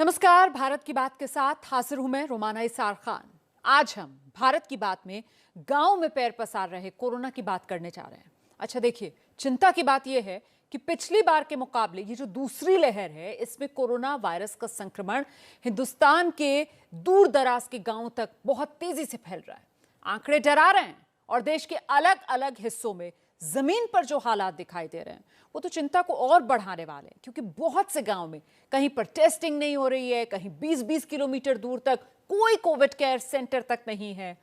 नमस्कार, भारत की बात के साथ हाजिर हूं मैं रोमाना इसार खान। आज हम भारत की बात में गांव में पैर पसार रहे कोरोना की बात करने जा रहे हैं। अच्छा देखिए, चिंता की बात यह है कि पिछली बार के मुकाबले ये जो दूसरी लहर है, इसमें कोरोना वायरस का संक्रमण हिंदुस्तान के दूर दराज के गांवों तक बहुत तेजी से फैल रहा है। आंकड़े डरा रहे हैं और देश के अलग अलग हिस्सों में जमीन पर जो हालात दिखाई दे रहे हैं वो तो चिंता को और बढ़ाने वाले हैं, क्योंकि बहुत से गांव में कहीं पर टेस्टिंग नहीं हो रही है, कहीं 20-20 किलोमीटर दूर तक कोई कोविड केयर सेंटर तक नहीं है।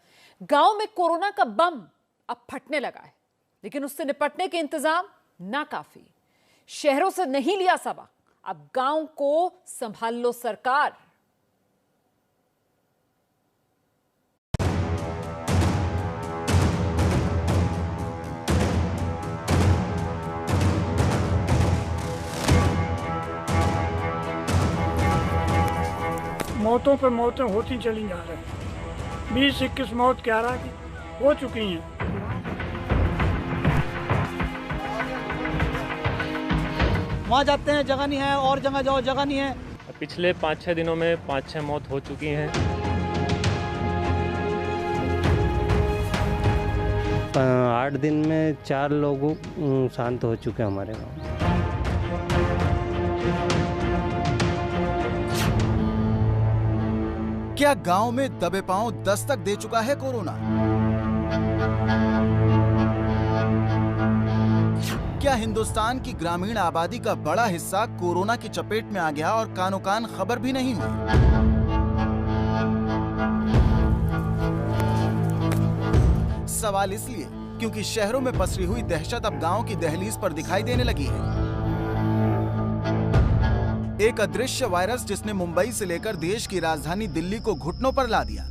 गांव में कोरोना का बम अब फटने लगा है, लेकिन उससे निपटने के इंतजाम नाकाफी। शहरों से नहीं लिया सबक, अब गांव को संभाल लो सरकार। मौतों पे मौतें होती चली जा रही हैं। 20-21 मौत 11 की हो चुकी हैं। वहाँ जाते हैं, जगह नहीं है, और जगह जाओ, जगह नहीं है। पिछले 5-6 दिनों में 5-6 मौत हो चुकी हैं। 8 दिन में 4 लोग शांत हो चुके हैं हमारे गाँव। क्या गांव में दबे पांव दस्तक दे चुका है कोरोना? क्या हिंदुस्तान की ग्रामीण आबादी का बड़ा हिस्सा कोरोना की चपेट में आ गया और कानो कान खबर भी नहीं हुई? सवाल इसलिए क्योंकि शहरों में पसरी हुई दहशत अब गांव की दहलीज पर दिखाई देने लगी है। एक अदृश्य वायरस जिसने मुंबई से लेकर देश की राजधानी दिल्ली को घुटनों पर ला दिया।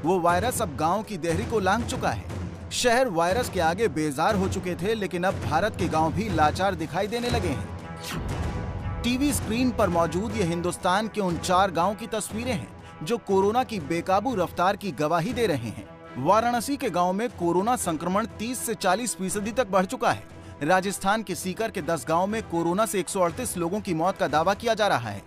वो वायरस अब गांव की देहरी को लांघ चुका है। शहर वायरस के आगे बेजार हो चुके थे, लेकिन अब भारत के गांव भी लाचार दिखाई देने लगे हैं। टीवी स्क्रीन पर मौजूद ये हिंदुस्तान के उन 4 गांव की तस्वीरें हैं जो कोरोना की बेकाबू रफ्तार की गवाही दे रहे हैं। वाराणसी के गांव में कोरोना संक्रमण 30 से 40% तक बढ़ चुका है। राजस्थान के सीकर के 10 गांव में कोरोना से 138 लोगों की मौत का दावा किया जा रहा है।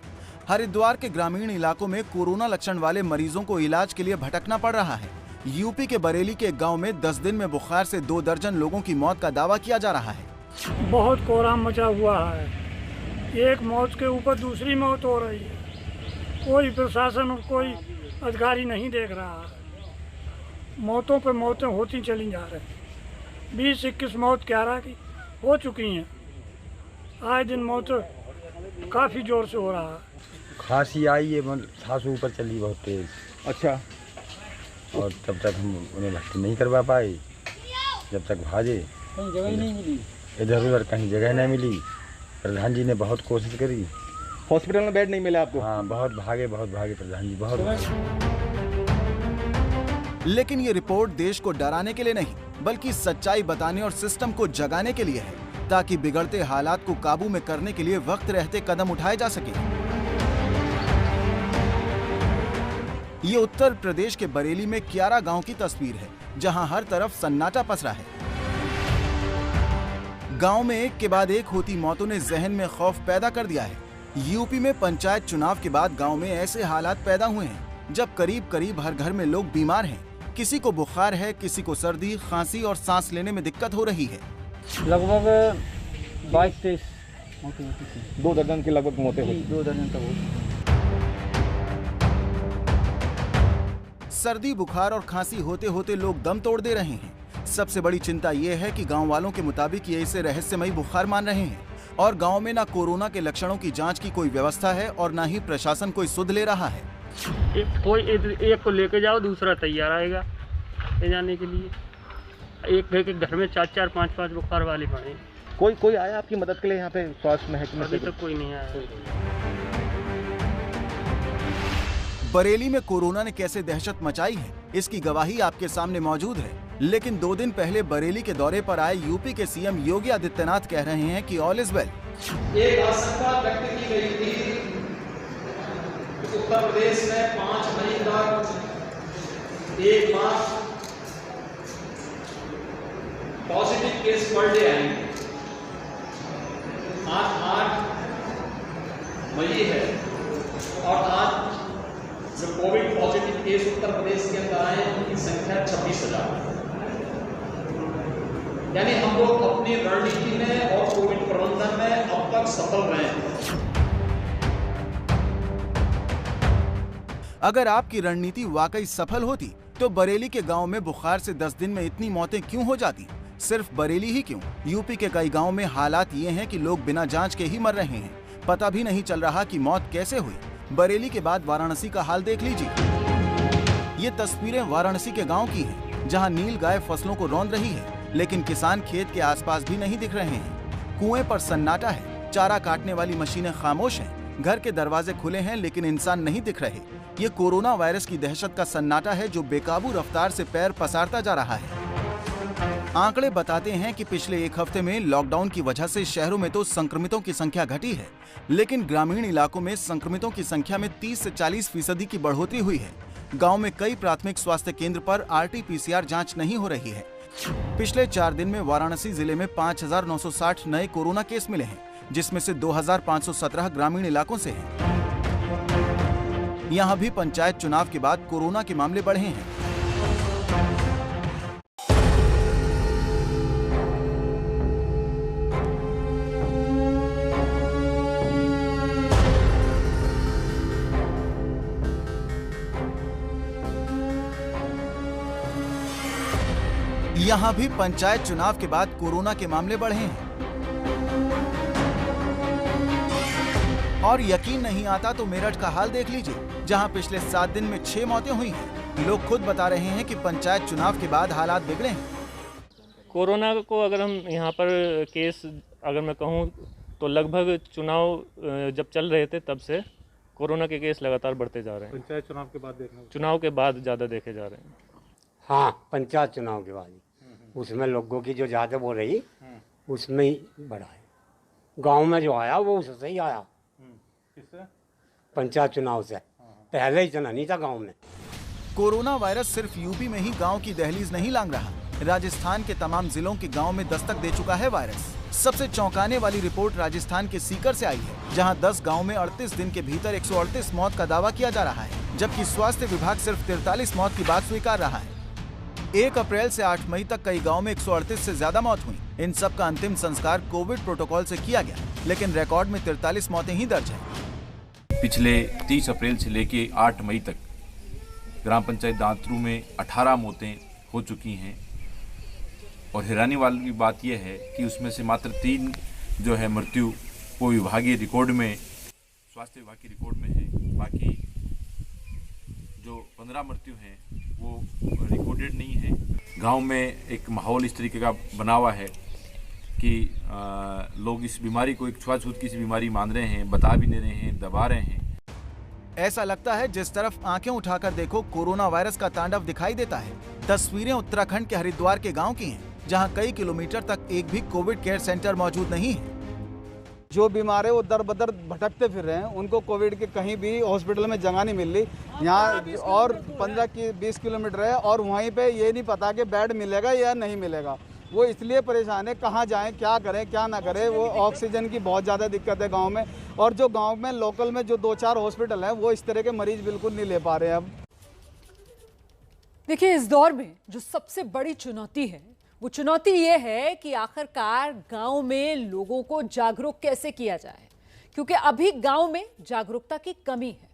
हरिद्वार के ग्रामीण इलाकों में कोरोना लक्षण वाले मरीजों को इलाज के लिए भटकना पड़ रहा है। यूपी के बरेली के गाँव में 10 दिन में बुखार से 2 दर्जन लोगों की मौत का दावा किया जा रहा है। बहुत कोहराम मचा हुआ है। एक मौत के ऊपर दूसरी मौत हो रही है। कोई प्रशासन और कोई अधिकारी नहीं देख रहा है। मौतों पे मौतें होती चली जा रही हैं। 20-21 मौत 11 की हो चुकी हैं। आए दिन मौत काफ़ी जोर से हो रहा है। खांसी आई है, सांस ऊपर चली बहुत तेज। अच्छा। और तब तक हम उन्हें भर्ती नहीं करवा पाए। जब तक भागे कहीं जगह ही नहीं मिली, इधर उधर कहीं जगह नहीं मिली। प्रधान जी ने बहुत कोशिश करी। हॉस्पिटल में बेड नहीं मिला आपको? हाँ, बहुत भागे प्रधान जी, बहुत। लेकिन ये रिपोर्ट देश को डराने के लिए नहीं, बल्कि सच्चाई बताने और सिस्टम को जगाने के लिए है, ताकि बिगड़ते हालात को काबू में करने के लिए वक्त रहते कदम उठाए जा सके। ये उत्तर प्रदेश के बरेली में 11 गांव की तस्वीर है, जहां हर तरफ सन्नाटा पसरा है। गांव में एक के बाद एक होती मौतों ने जहन में खौफ पैदा कर दिया है। यूपी में पंचायत चुनाव के बाद गांव में ऐसे हालात पैदा हुए हैं जब करीब करीब हर घर में लोग बीमार हैं। किसी को बुखार है, किसी को सर्दी, खांसी और सांस लेने में दिक्कत हो रही है। लगभग 22-23 2 दर्जन की लगभग मौतें हुई। 2 दर्जन तक हो। सर्दी, बुखार और खांसी होते होते लोग दम तोड़ दे रहे हैं। सबसे बड़ी चिंता ये है कि गांव वालों के मुताबिक ये इसे रहस्यमयी बुखार मान रहे हैं और गांव में ना कोरोना के लक्षणों की जांच की कोई व्यवस्था है और ना ही प्रशासन कोई सुध ले रहा है। एक को लेके जाओ, दूसरा तैयार आएगा ले जाने के लिए। एक घर में 4-4, 5-5 बुखार वाले पड़े। कोई आया आपकी मदद के लिए यहाँ पे? स्वास्थ्य महकमे अभी तक कोई नहीं आया। बरेली में कोरोना ने कैसे दहशत मचाई है, इसकी गवाही आपके सामने मौजूद है। लेकिन 2 दिन पहले बरेली के दौरे पर आए यूपी के सीएम योगी आदित्यनाथ कह रहे हैं कि ऑल इज वेल। एक आशंका व्यक्त की गई थी उत्तर प्रदेश में 5 मई तक 1 मार्च पॉजिटिव केस पर डे आएंगे। आज 8 मई है और आज जो Covid positive case Uttar Pradesh के अंदर आए उनकी संख्या 26,000। यानी हम लोग अपनी रणनीति में और कोविड प्रबंधन में अब तक सफल रहे हैं। अगर आपकी रणनीति वाकई सफल होती तो बरेली के गांव में बुखार से 10 दिन में इतनी मौतें क्यों हो जाती? सिर्फ बरेली ही क्यों, यूपी के कई गांव में हालात ये हैं कि लोग बिना जांच के ही मर रहे हैं। पता भी नहीं चल रहा कि मौत कैसे हुई। बरेली के बाद वाराणसी का हाल देख लीजिए। ये तस्वीरें वाराणसी के गांव की हैं, जहां नील गाय फसलों को रौंद रही है, लेकिन किसान खेत के आसपास भी नहीं दिख रहे हैं। कुएं पर सन्नाटा है, चारा काटने वाली मशीनें खामोश हैं, घर के दरवाजे खुले हैं लेकिन इंसान नहीं दिख रहे। ये कोरोना वायरस की दहशत का सन्नाटा है जो बेकाबू रफ्तार से पैर पसारता जा रहा है। आंकड़े बताते हैं कि पिछले 1 हफ्ते में लॉकडाउन की वजह से शहरों में तो संक्रमितों की संख्या घटी है, लेकिन ग्रामीण इलाकों में संक्रमितों की संख्या में 30 से 40% की बढ़ोतरी हुई है। गांव में कई प्राथमिक स्वास्थ्य केंद्र पर RT-PCR जांच नहीं हो रही है। पिछले 4 दिन में वाराणसी जिले में 5,960 नए कोरोना केस मिले हैं, जिसमें से 2,517 ग्रामीण इलाकों से हैं। यहां भी पंचायत चुनाव के बाद कोरोना के मामले बढ़े हैं। यहां भी पंचायत चुनाव के बाद कोरोना के मामले बढ़े हैं और यकीन नहीं आता तो मेरठ का हाल देख लीजिए, जहां पिछले 7 दिन में 6 मौतें हुई हैं। लोग खुद बता रहे हैं कि पंचायत चुनाव के बाद हालात बिगड़े हैं। कोरोना को अगर हम यहाँ पर केस अगर मैं कहूँ तो लगभग चुनाव जब चल रहे थे तब से कोरोना के केस लगातार बढ़ते जा रहे हैं। पंचायत चुनाव के बाद चुनाव के बाद ज़्यादा देखे जा रहे हैं। हाँ, पंचायत चुनाव के बाद उसमें लोगों की जो ज़्यादा वो रही उसमें ही बढ़ा है। गांव में जो आया वो उससे ही आया। किससे? पंचायत चुनाव से। पहले इतना नहीं था गांव में। कोरोना वायरस सिर्फ यूपी में ही गांव की दहलीज नहीं लांघ रहा, राजस्थान के तमाम जिलों के गांव में दस्तक दे चुका है वायरस। सबसे चौंकाने वाली रिपोर्ट राजस्थान के सीकर से आई है, जहां 10 गांव में 38 दिन के भीतर 138 मौत का दावा किया जा रहा है, जबकि स्वास्थ्य विभाग सिर्फ 43 मौत की बात स्वीकार रहा है। 1 अप्रैल से 8 मई तक कई गाँव में 138 से ज्यादा मौत हुई। इन सब का अंतिम संस्कार कोविड प्रोटोकॉल से किया गया, लेकिन रिकॉर्ड में 43 मौतें ही दर्ज हैं। पिछले 30 अप्रैल से लेके 8 मई तक ग्राम पंचायत दांतरू में 18 मौतें हो चुकी हैं और हैरानी वाली बात यह है कि उसमें से मात्र 3 जो है मृत्यु वो विभागीय रिकॉर्ड में, स्वास्थ्य विभाग की रिकॉर्ड में है। बाकी जो 15 मृत्यु हैं वो रिकॉर्डेड नहीं है। गांव में एक माहौल इस तरीके का बना हुआ है कि लोग इस बीमारी को एक छुआछूत की सी बीमारी मान रहे हैं, बता भी नहीं रहे हैं, दबा रहे हैं। ऐसा लगता है जिस तरफ आंखें उठाकर देखो कोरोना वायरस का तांडव दिखाई देता है। तस्वीरें उत्तराखंड के हरिद्वार के गांव की हैं, जहां कई किलोमीटर तक एक भी कोविड केयर सेंटर मौजूद नहीं है। जो बीमार है वो दर बदर भटकते फिर रहे हैं, उनको कोविड के कहीं भी हॉस्पिटल में जगह नहीं मिल रही। यहाँ और 15-20 किलोमीटर है और वहीं पे ये नहीं पता कि बेड मिलेगा या नहीं मिलेगा। वो इसलिए परेशान है, कहाँ जाएं, क्या करें क्या ना करें। वो ऑक्सीजन की बहुत ज़्यादा दिक्कत है गांव में, और जो गांव में लोकल में जो 2-4 हॉस्पिटल हैं वो इस तरह के मरीज बिल्कुल नहीं ले पा रहे हैं। अब देखिए, इस दौर में जो सबसे बड़ी चुनौती है वो चुनौती ये है कि आखिरकार गांव में लोगों को जागरूक कैसे किया जाए, क्योंकि अभी गांव में जागरूकता की कमी है।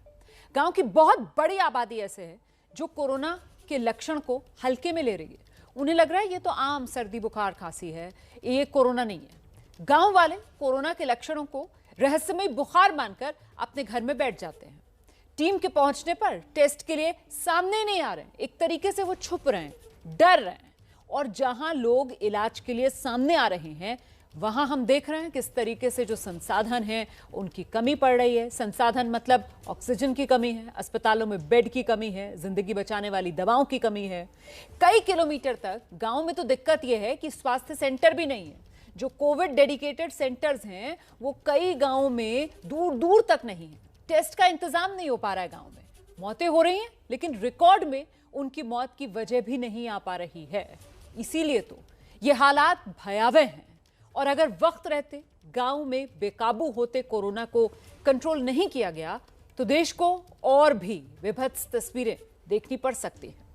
गांव की बहुत बड़ी आबादी ऐसे है जो कोरोना के लक्षण को हल्के में ले रही है। उन्हें लग रहा है ये तो आम सर्दी बुखार खांसी है, ये कोरोना नहीं है। गांव वाले कोरोना के लक्षणों को रहस्यमय बुखार मानकर अपने घर में बैठ जाते हैं। टीम के पहुंचने पर टेस्ट के लिए सामने नहीं आ रहे, एक तरीके से वो छुप रहे हैं, डर रहे हैं। और जहां लोग इलाज के लिए सामने आ रहे हैं वहां हम देख रहे हैं किस तरीके से जो संसाधन हैं उनकी कमी पड़ रही है। संसाधन मतलब ऑक्सीजन की कमी है, अस्पतालों में बेड की कमी है, जिंदगी बचाने वाली दवाओं की कमी है। कई किलोमीटर तक गांव में तो दिक्कत यह है कि स्वास्थ्य सेंटर भी नहीं है। जो कोविड डेडिकेटेड सेंटर्स हैं वो कई गांवों में दूर दूर तक नहीं है। टेस्ट का इंतजाम नहीं हो पा रहा है गांव में। मौतें हो रही हैं लेकिन रिकॉर्ड में उनकी मौत की वजह भी नहीं आ पा रही है। इसीलिए तो ये हालात भयावह हैं। और अगर वक्त रहते गांव में बेकाबू होते कोरोना को कंट्रोल नहीं किया गया तो देश को और भी विभत्स तस्वीरें देखनी पड़ सकती हैं।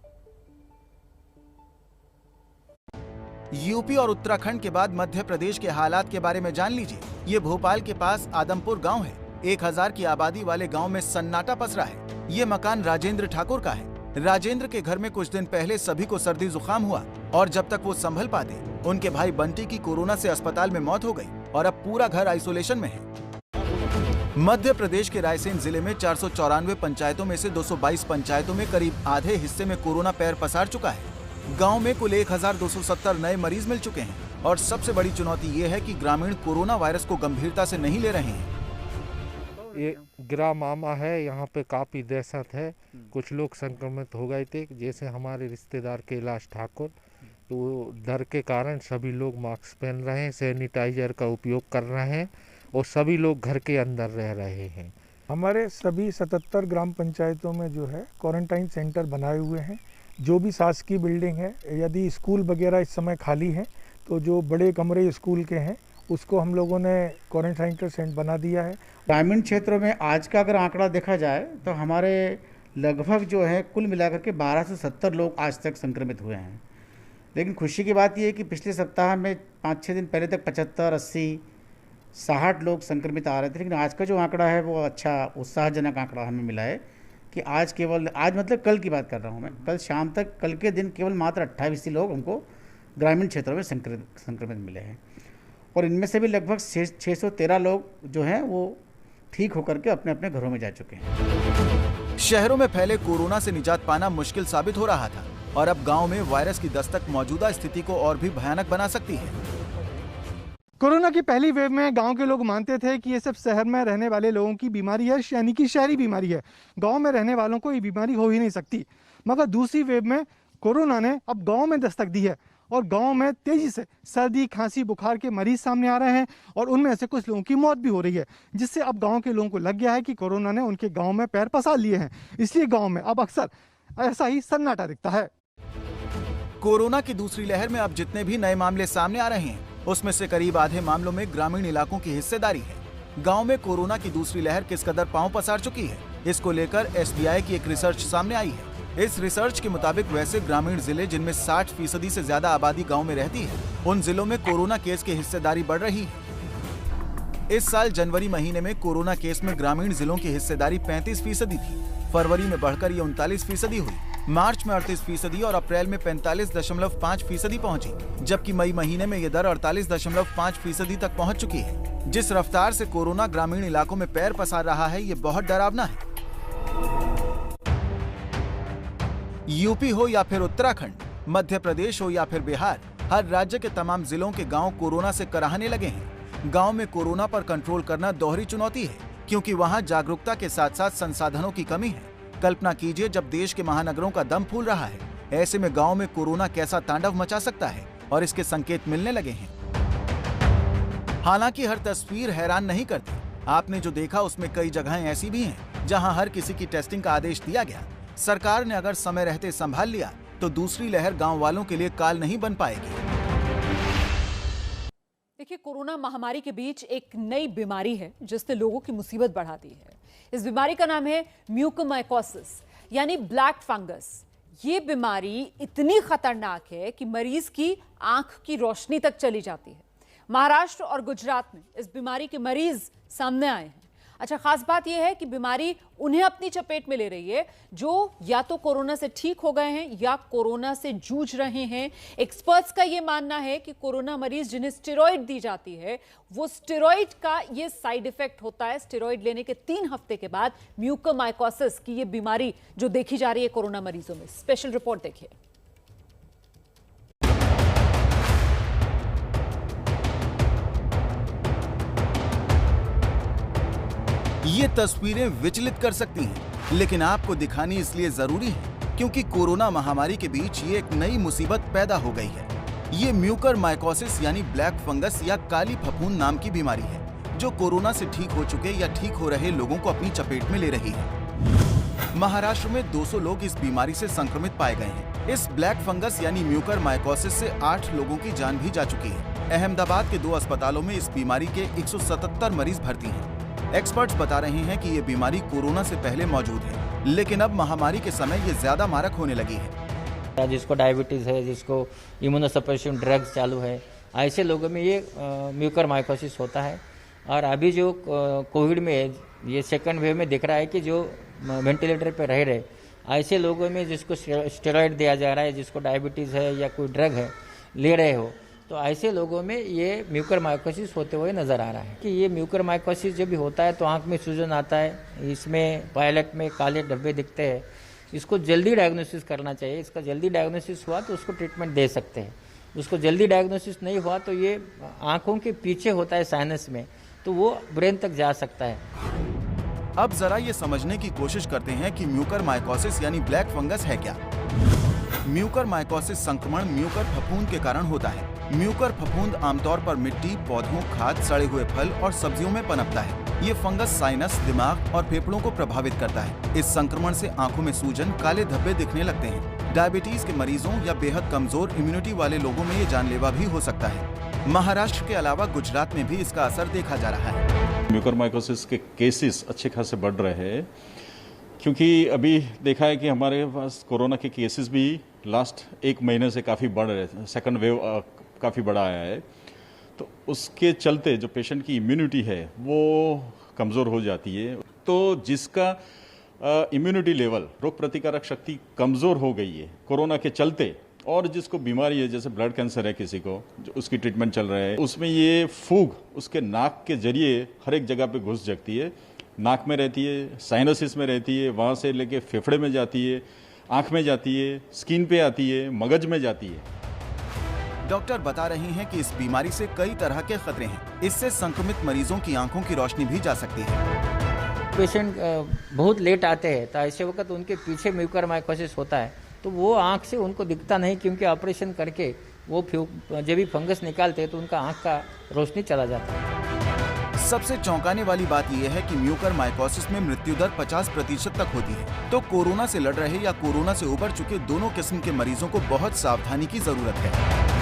यूपी और उत्तराखंड के बाद मध्य प्रदेश के हालात के बारे में जान लीजिए। ये भोपाल के पास आदमपुर गांव है। 1000 की आबादी वाले गांव में सन्नाटा पसरा है। ये मकान राजेंद्र ठाकुर का है। राजेंद्र के घर में कुछ दिन पहले सभी को सर्दी जुकाम हुआ और जब तक वो संभल पाते उनके भाई बंटी की कोरोना से अस्पताल में मौत हो गई और अब पूरा घर आइसोलेशन में है। मध्य प्रदेश के रायसेन जिले में 494 पंचायतों में से 222 पंचायतों में करीब आधे हिस्से में कोरोना पैर पसार चुका है। गांव में कुल 1270 नए मरीज मिल चुके हैं और सबसे बड़ी चुनौती ये है कि ग्रामीण कोरोना वायरस को गंभीरता से नहीं ले रहे हैं। ये गिरा मामा है, यहाँ पे काफ़ी दहशत है। कुछ लोग संक्रमित हो गए थे, जैसे हमारे रिश्तेदार कैलाश ठाकुर, तो डर के कारण सभी लोग मास्क पहन रहे हैं, सैनिटाइजर का उपयोग कर रहे हैं और सभी लोग घर के अंदर रह रहे हैं। हमारे सभी 77 ग्राम पंचायतों में जो है क्वारंटाइन सेंटर बनाए हुए हैं। जो भी शासकीय बिल्डिंग है, यदि स्कूल वगैरह इस समय खाली हैं तो जो बड़े कमरे स्कूल के हैं उसको हम लोगों ने क्वारंटाइन सेंटर बना दिया है। ग्रामीण क्षेत्रों में आज का अगर आंकड़ा देखा जाए तो हमारे लगभग जो है कुल मिलाकर के 12 से 70 लोग आज तक संक्रमित हुए हैं। लेकिन खुशी की बात यह है कि पिछले सप्ताह में 5-6 दिन पहले तक 75, 80, 60 लोग संक्रमित आ रहे थे। लेकिन आज का जो आंकड़ा है वो अच्छा उत्साहजनक आंकड़ा हमें मिला है कि आज मतलब कल की बात कर रहा हूँ मैं, कल शाम तक, कल के दिन केवल मात्र 28 लोग हमको ग्रामीण क्षेत्रों में संक्रमित मिले हैं और इनमें से भी लगभग 613 लोग जो हैं वो ठीक होकर के अपने अपने घरों में जा चुके हैं। शहरों में फैले कोरोना से निजात पाना मुश्किल साबित हो रहा था और अब गांव में वायरस की दस्तक मौजूदा स्थिति को और भी भयानक बना सकती है। कोरोना की पहली वेव में गांव के लोग मानते थे कि ये सिर्फ शहर में रहने वाले लोगों की बीमारी है, यानी कि शहरी बीमारी है, गांव में रहने वालों को ये बीमारी हो ही नहीं सकती। मगर दूसरी वेव में कोरोना ने अब गांव में दस्तक दी है और गांव में तेजी से सर्दी, खांसी, बुखार के मरीज सामने आ रहे हैं और उनमें से कुछ लोगों की मौत भी हो रही है, जिससे अब गांव के लोगों को लग गया है कि कोरोना ने उनके गांव में पैर पसार लिए हैं। इसलिए गांव में अब अक्सर ऐसा ही सन्नाटा दिखता है। कोरोना की दूसरी लहर में अब जितने भी नए मामले सामने आ रहे हैं उसमें से करीब आधे मामलों में ग्रामीण इलाकों की हिस्सेदारी है। गांव में कोरोना की दूसरी लहर किस कदर पांव पसार चुकी है, इसको लेकर SBI की एक रिसर्च सामने आई है। इस रिसर्च के मुताबिक वैसे ग्रामीण जिले जिनमें 60% से ज्यादा आबादी गांव में रहती है, उन जिलों में कोरोना केस की हिस्सेदारी बढ़ रही है। इस साल जनवरी महीने में कोरोना केस में ग्रामीण जिलों की हिस्सेदारी 35% थी। फरवरी में बढ़कर ये 39% हुई, मार्च में 38% और अप्रैल में 45.5% पहुंची, जबकि मई महीने में ये दर 48.5% तक पहुंच चुकी है। जिस रफ्तार से कोरोना ग्रामीण इलाकों में पैर पसार रहा है, ये बहुत डरावना है। यूपी हो या फिर उत्तराखंड, मध्य प्रदेश हो या फिर बिहार, हर राज्य के तमाम जिलों के गांव कोरोना से कराहने लगे हैं। गांव में कोरोना पर कंट्रोल करना दोहरी चुनौती है, क्योंकि वहां जागरूकता के साथ साथ संसाधनों की कमी है। कल्पना कीजिए, जब देश के महानगरों का दम फूल रहा है, ऐसे में गांव में कोरोना कैसा तांडव मचा सकता है और इसके संकेत मिलने लगे हैं। हालांकि हर तस्वीर हैरान नहीं करती। आपने जो देखा उसमें कई जगहें ऐसी भी हैं जहां हर किसी की टेस्टिंग का आदेश दिया गया। सरकार ने अगर समय रहते संभाल लिया तो दूसरी लहर गांव वालों के लिए काल नहीं बन पाएगी। देखिए, कोरोना महामारी के बीच एक नई बीमारी है जिसने लोगों की मुसीबत बढ़ा दी है। इस बीमारी का नाम है म्यूकोमाइकोसिस यानी ब्लैक फंगस। ये बीमारी इतनी खतरनाक है कि मरीज की आंख की रोशनी तक चली जाती है। महाराष्ट्र और गुजरात में इस बीमारी के मरीज सामने आए हैं। अच्छा, खास बात यह है कि बीमारी उन्हें अपनी चपेट में ले रही है जो या तो कोरोना से ठीक हो गए हैं या कोरोना से जूझ रहे हैं। एक्सपर्ट्स का यह मानना है कि कोरोना मरीज जिन्हें स्टेरॉइड दी जाती है, वो स्टेरॉइड का ये साइड इफेक्ट होता है। स्टेरॉइड लेने के 3 हफ्ते के बाद म्यूकोमाइकोसिस की ये बीमारी जो देखी जा रही है कोरोना मरीजों में। स्पेशल रिपोर्ट देखिए। ये तस्वीरें विचलित कर सकती हैं, लेकिन आपको दिखानी इसलिए जरूरी है क्योंकि कोरोना महामारी के बीच ये एक नई मुसीबत पैदा हो गई है। ये म्यूकोमाइकोसिस यानी ब्लैक फंगस या काली फफूंद नाम की बीमारी है जो कोरोना से ठीक हो चुके या ठीक हो रहे लोगों को अपनी चपेट में ले रही है। महाराष्ट्र में 200 लोग इस बीमारी से संक्रमित पाए गए हैं। इस ब्लैक फंगस यानी म्यूकर माइकोसिस से 8 लोगों की जान भी जा चुकी है। अहमदाबाद के 2 अस्पतालों में इस बीमारी के 177 मरीज भर्ती हैं। एक्सपर्ट्स बता रहे हैं कि ये बीमारी कोरोना से पहले मौजूद है, लेकिन अब महामारी के समय ये ज्यादा मारक होने लगी है। जिसको डायबिटीज है, जिसको इम्यूनोसप्रेशन ड्रग्स चालू है, ऐसे लोगों में ये म्यूकर माइकोसिस होता है। और अभी जो कोविड में ये सेकंड वेव में दिख रहा है कि जो वेंटिलेटर पे रह रहे ऐसे लोगों में जिसको स्टेरॉइड दिया जा रहा है, जिसको डायबिटीज़ है या कोई ड्रग है ले रहे हो, तो ऐसे लोगों में ये म्यूकर माइकोसिस होते हुए नज़र आ रहा है। कि ये म्यूकर माइकोसिस जब भी होता है तो आँख में सूजन आता है, इसमें पायलट में काले धब्बे दिखते हैं। इसको जल्दी डायग्नोसिस करना चाहिए। इसका जल्दी डायग्नोसिस हुआ तो उसको ट्रीटमेंट दे सकते हैं। उसको जल्दी डायग्नोसिस नहीं हुआ तो ये आँखों के पीछे होता है साइनस में, तो वो ब्रेन तक जा सकता है। अब जरा ये समझने की कोशिश करते हैं कि म्यूकर माइकोसिस यानी ब्लैक फंगस है क्या। म्यूकर माइकोसिस संक्रमण म्यूकर फफूंद के कारण होता है। म्यूकर फफूंद आमतौर पर मिट्टी, पौधों, खाद, सड़े हुए फल और सब्जियों में पनपता है। ये फंगस साइनस, दिमाग और फेफड़ों को प्रभावित करता है। इस संक्रमण से आंखों में सूजन, काले धब्बे दिखने लगते हैं। डायबिटीज के मरीजों या बेहद कमजोर इम्यूनिटी वाले लोगों में ये जानलेवा भी हो सकता है। महाराष्ट्र के अलावा गुजरात में भी इसका असर देखा जा रहा है। म्यूकर माइकोसिस के केसेस अच्छे खासे बढ़ रहे हैं, क्योंकि अभी देखा है कि हमारे पास कोरोना के केसेस भी लास्ट 1 महीने से काफ़ी बढ़ रहे हैं। सेकंड वेव काफ़ी बड़ा आया है, तो उसके चलते जो पेशेंट की इम्यूनिटी है वो कमज़ोर हो जाती है। तो जिसका इम्यूनिटी लेवल, रोग प्रतिकारक शक्ति कमज़ोर हो गई है कोरोना के चलते, और जिसको बीमारी है जैसे ब्लड कैंसर है किसी को, जो उसकी ट्रीटमेंट चल रहा है, उसमें ये फूग उसके नाक के जरिए हर एक जगह पे घुस जाती है। नाक में रहती है, साइनसिस में रहती है, वहाँ से लेके फेफड़े में जाती है, आँख में जाती है, स्किन पे आती है, मगज में जाती है। डॉक्टर बता रहे हैं कि इस बीमारी से कई तरह के खतरे हैं। इससे संक्रमित मरीजों की आंखों की रोशनी भी जा सकती है। पेशेंट बहुत लेट आते हैं तो ऐसे वक्त उनके पीछे म्यूकर माइकोसिस होता है, तो वो आँख से उनको दिखता नहीं, क्योंकि ऑपरेशन करके वो जब भी फंगस निकालते हैं तो उनका आँख का रोशनी चला जाता है। सबसे चौंकाने वाली बात यह है कि म्यूकर माइकोसिस में मृत्यु दर 50% तक होती है। तो कोरोना से लड़ रहे या कोरोना से उबर चुके दोनों किस्म के मरीजों को बहुत सावधानी की जरूरत है।